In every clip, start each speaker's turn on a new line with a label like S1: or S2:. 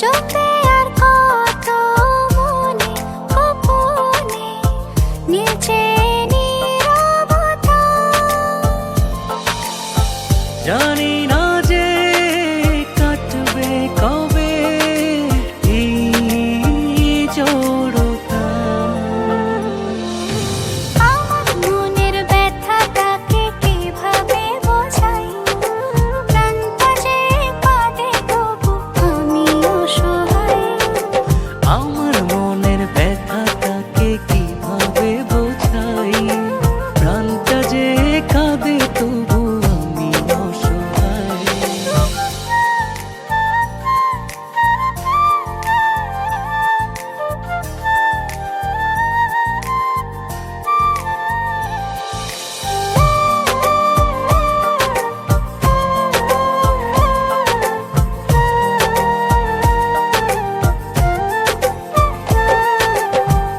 S1: চোখে আর কত মনে গোপনে নিচে নীরবতা।
S2: জানি না যে কাটবে কবে এই জড়তা।
S1: আমার মনের ব্যথাটাকে কিভাবে বোঝাই, প্রাণটা যে কাঁদে তবু আমি অসহায়।
S2: আমার মনের ব্যথাটাকে কিভাবে বোঝাই, প্রাণটা যে কাঁদে তবু আমি অসহায়।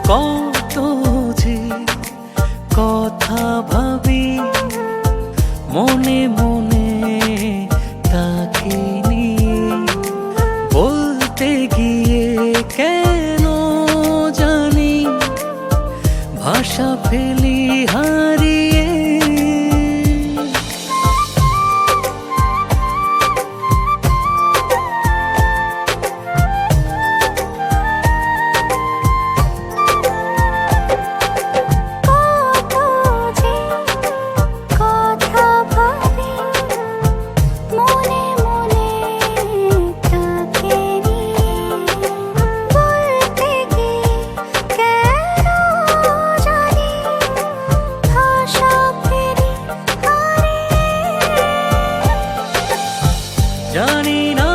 S2: কত যে কথা ভাবি মনে মনে তাকে নিয়ে, বলতে গিয়ে কেন জানি ভাষা ফেলি হারিয়ে।
S1: কত যে কথা ভাবি মনে মনে তাকে নিয়ে, বলতে গিয়ে কেন জানি ভাষা ফেরি হারিয়ে।
S2: জানি না